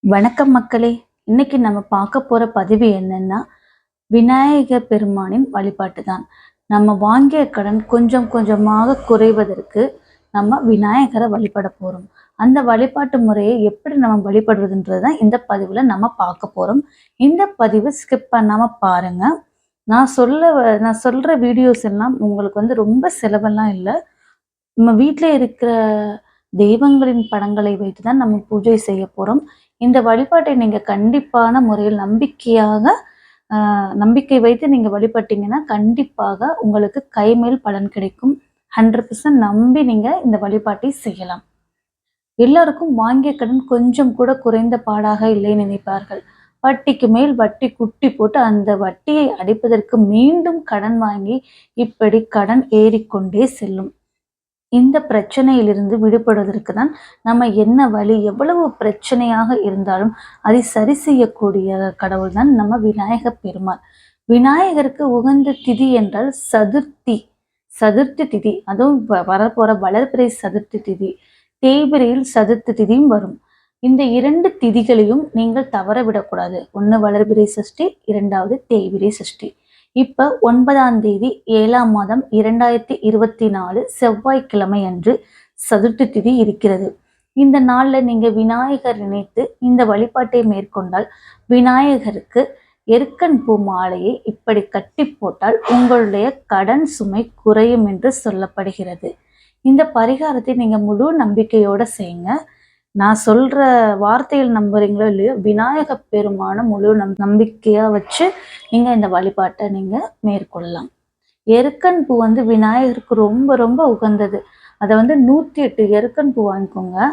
வணக்கம் மக்களே. இன்னைக்கு நம்ம பார்க்க போற பதிவு என்னன்னா, விநாயகர் பெருமானின் வழிபாட்டு தான். நம்ம வாங்கிய கடன் கொஞ்சம் கொஞ்சமாக குறைவதற்கு நம்ம விநாயகரை வழிபட போறோம். அந்த வழிபாட்டு முறையை எப்படி நம்ம வழிபடுறதுன்றதான் இந்த பதிவுல நம்ம பார்க்க போறோம். இந்த பதிவு ஸ்கிப் பண்ணாம பாருங்க. நான் சொல்ற வீடியோஸ் எல்லாம் உங்களுக்கு ரொம்ப செலவெல்லாம் இல்லை. நம்ம வீட்டில் இருக்கிற தெய்வங்களின் படங்களை வைத்து தான் நம்ம பூஜை செய்ய போறோம். இந்த வழிபாட்டை நீங்க கண்டிப்பான முறையில் நம்பிக்கை வைத்து நீங்க வழிபட்டீங்கன்னா கண்டிப்பாக உங்களுக்கு கைமேல் பலன் கிடைக்கும். 100% நம்பி நீங்க இந்த வழிபாட்டை செய்யலாம். எல்லாருக்கும் வாங்கிய கடன் கொஞ்சம் கூட குறைந்த பாடாக இல்லை நினைப்பார்கள். வட்டிக்கு மேல் வட்டி குட்டி போட்டு அந்த வட்டியை அடைப்பதற்கு மீண்டும் கடன் வாங்கி இப்படி கடன் ஏறிக்கொண்டே செல்லும். இந்த பிரச்சனையிலிருந்து விடுபடுவதற்கு தான் நம்ம என்ன வழி, எவ்வளவு பிரச்சனையாக இருந்தாலும் அதை சரி செய்யக்கூடிய கடவுள் தான் நம்ம விநாயகர் பெருமாள். விநாயகருக்கு உகந்த திதி என்றால் சதுர்த்தி திதி. அதுவும் வரப்போற வளர்பிறை சதுர்த்தி திதி, தேய்பிரையில் சதுர்த்தி திதியும் வரும். இந்த 2 திதிகளையும் நீங்கள் தவற விடக்கூடாது. ஒன்று வளர்பிறை சஷ்டி, 2வது தேய்பிரை சஷ்டி. இப்ப 9ஆம் தேதி 7ஆம் மாதம் 2024 செவ்வாய்க்கிழமை அன்று சதுர்த்தி திதி இருக்கிறது. இந்த நாள்ல நீங்க விநாயகர் நினைத்து இந்த வழிபாட்டை மேற்கொண்டால் விநாயகருக்கு எருக்கன் பூ மாலையை இப்படி கட்டி போட்டால் உங்களுடைய கடன் சுமை குறையும் என்று சொல்லப்படுகிறது. இந்த பரிகாரத்தை நீங்க முழு நம்பிக்கையோட செய்யுங்க. நான் சொல்ற வார்த்தையில் நம்புறீங்களோ இல்லையோ, விநாயக பெருமான முழு நம்பிக்கையா வச்சு நீங்க இந்த வழிபாட்டை நீங்க மேற்கொள்ளலாம். எருக்கன் பூ விநாயகருக்கு ரொம்ப ரொம்ப உகந்தது. அதை 108 எருக்கன் பூ வாங்கிக்கோங்க.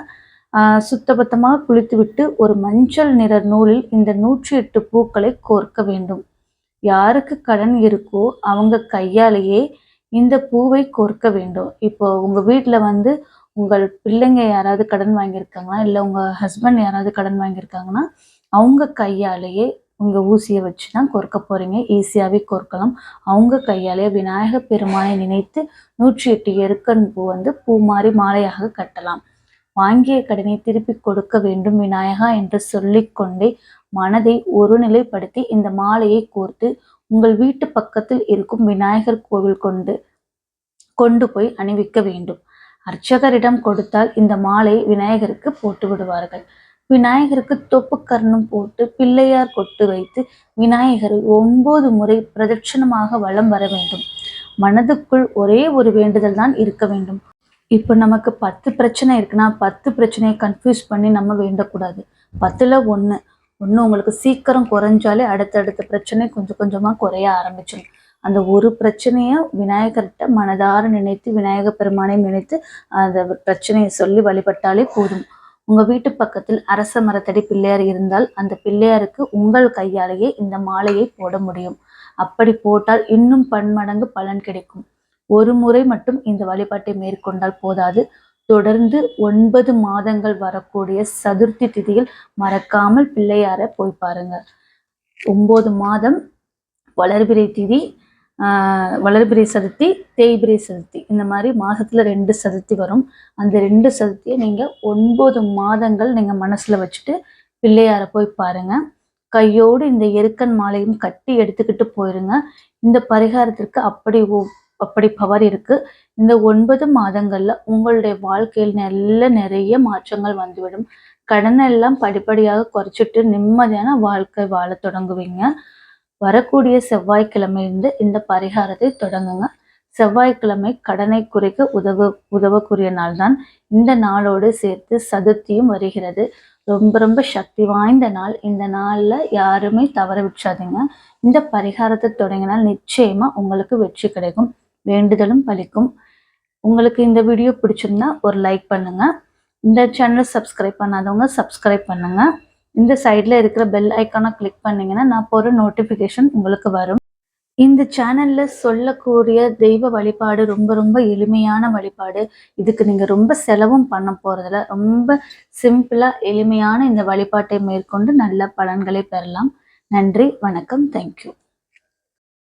சுத்தபத்தமாக குளித்து விட்டு ஒரு மஞ்சள் நிற நூலில் இந்த 108 பூக்களை கோர்க்க வேண்டும். யாருக்கு கடன் இருக்கோ அவங்க கையாலேயே இந்த பூவை கோர்க்க வேண்டும். இப்போ உங்க வீட்டுல உங்கள் பிள்ளைங்க யாராவது கடன் வாங்கியிருக்காங்கன்னா, இல்லை உங்கள் ஹஸ்பண்ட் யாராவது கடன் வாங்கியிருக்காங்கன்னா, அவங்க கையாலேயே உங்கள் ஊசியை வச்சு தான் கோர்க்க போகிறீங்க. ஈஸியாகவே கோர்க்கலாம். அவங்க கையாலேயே விநாயகர் பெருமானை நினைத்து 108 எருக்கன் பூ பூ மாதிரி மாலையாக கட்டலாம். வாங்கிய கடனை திருப்பி கொடுக்க வேண்டும் விநாயகா என்று சொல்லிக்கொண்டே மனதை ஒருநிலைப்படுத்தி இந்த மாலையை கோர்த்து உங்கள் வீட்டு பக்கத்தில் இருக்கும் விநாயகர் கோவில் கொண்டு போய் அணிவிக்க வேண்டும். அர்ச்சகரிடம் கொடுத்தால் இந்த மாலை விநாயகருக்கு போட்டு விடுவார்கள். விநாயகருக்கு தொப்பு கர்ணம் போட்டு பிள்ளையார் கொட்டு வைத்து விநாயகரை 9 முறை பிரதட்சணமாக வலம் வர வேண்டும். மனதுக்குள் ஒரே ஒரு வேண்டுதல் தான் இருக்க வேண்டும். இப்போ நமக்கு 10 பிரச்சனை இருக்குன்னா 10 பிரச்சனையை கன்ஃபியூஸ் பண்ணி நம்ம வேண்டக்கூடாது. 10ல் 1 உங்களுக்கு சீக்கிரம் குறைஞ்சாலே அடுத்தடுத்த பிரச்சனை கொஞ்சம் கொஞ்சமா குறைய ஆரம்பிச்சிடும். அந்த ஒரு பிரச்சனையை விநாயகர்கிட்ட மனதார நினைத்து விநாயகர் பெருமானை நினைத்து அந்த பிரச்சனையை சொல்லி வழிபட்டாலே போதும். உங்க வீட்டு பக்கத்தில் அரச மரத்தடி பிள்ளையார் இருந்தால் அந்த பிள்ளையாருக்கு உங்கள் கையாலேயே இந்த மாலையை போட முடியும். அப்படி போட்டால் இன்னும் பன்மடங்கு பலன் கிடைக்கும். ஒரு முறை மட்டும் இந்த வழிபாட்டை மேற்கொண்டால் போதாது. தொடர்ந்து 9 மாதங்கள் வரக்கூடிய சதுர்த்தி திதியில் மறக்காமல் பிள்ளையார போய் பாருங்க. 9 மாதம் வளர்பிறை திதி, வளர்பிறை சதுர்த்தி, தேய்பிரை சதுர்த்தி, இந்த மாதிரி மாசத்துல 2 சதுர்த்தி வரும். அந்த 2 சதுர்த்தியை நீங்க 9 மாதங்கள் நீங்க மனசுல வச்சுட்டு பிள்ளையார போய் பாருங்க. கையோடு இந்த எருக்கன் மாலையும் கட்டி எடுத்துக்கிட்டு போயிருங்க. இந்த பரிகாரத்திற்கு அப்படி பவர் இருக்கு. இந்த 9 மாதங்கள்ல உங்களுடைய வாழ்க்கையில் நிறைய மாற்றங்கள் வந்துவிடும். கடனெல்லாம் படிப்படியாக குறைச்சிட்டு நிம்மதியான வாழ்க்கை வாழ தொடங்குவீங்க. வரக்கூடிய செவ்வாய்க்கிழமையிலிருந்து இந்த பரிகாரத்தை தொடங்குங்க. செவ்வாய்க்கிழமை கடனை குறைக்க உதவக்கூடிய நாள் தான். இந்த நாளோடு சேர்த்து சதுர்த்தியும் வருகிறது. ரொம்ப ரொம்ப சக்தி வாய்ந்த நாள். இந்த நாள்ல யாருமே தவற விட்டுறாதீங்க. இந்த பரிகாரத்தை தொடங்கினால் நிச்சயமா உங்களுக்கு வெற்றி கிடைக்கும், வேண்டுதலும் பலிக்கும். உங்களுக்கு இந்த வீடியோ பிடிச்சிருந்தா ஒரு லைக் பண்ணுங்க. இந்த சேனலை சப்ஸ்கிரைப் பண்ணாதவங்க சப்ஸ்கிரைப் பண்ணுங்க. இந்த சைடில் இருக்கிற பெல் ஐக்கானை கிளிக் பண்ணிங்கன்னா நான் போகிற நோட்டிஃபிகேஷன் உங்களுக்கு வரும். இந்த சேனலில் சொல்லக்கூடிய தெய்வ வழிபாடு ரொம்ப ரொம்ப எளிமையான வழிபாடு. இதுக்கு நீங்கள் ரொம்ப செலவும் பண்ண போகிறதில்ல. ரொம்ப சிம்பிளாக எளிமையான இந்த வழிபாட்டை மேற்கொண்டு நல்ல பலன்களை பெறலாம். நன்றி, வணக்கம், தேங்க்யூ.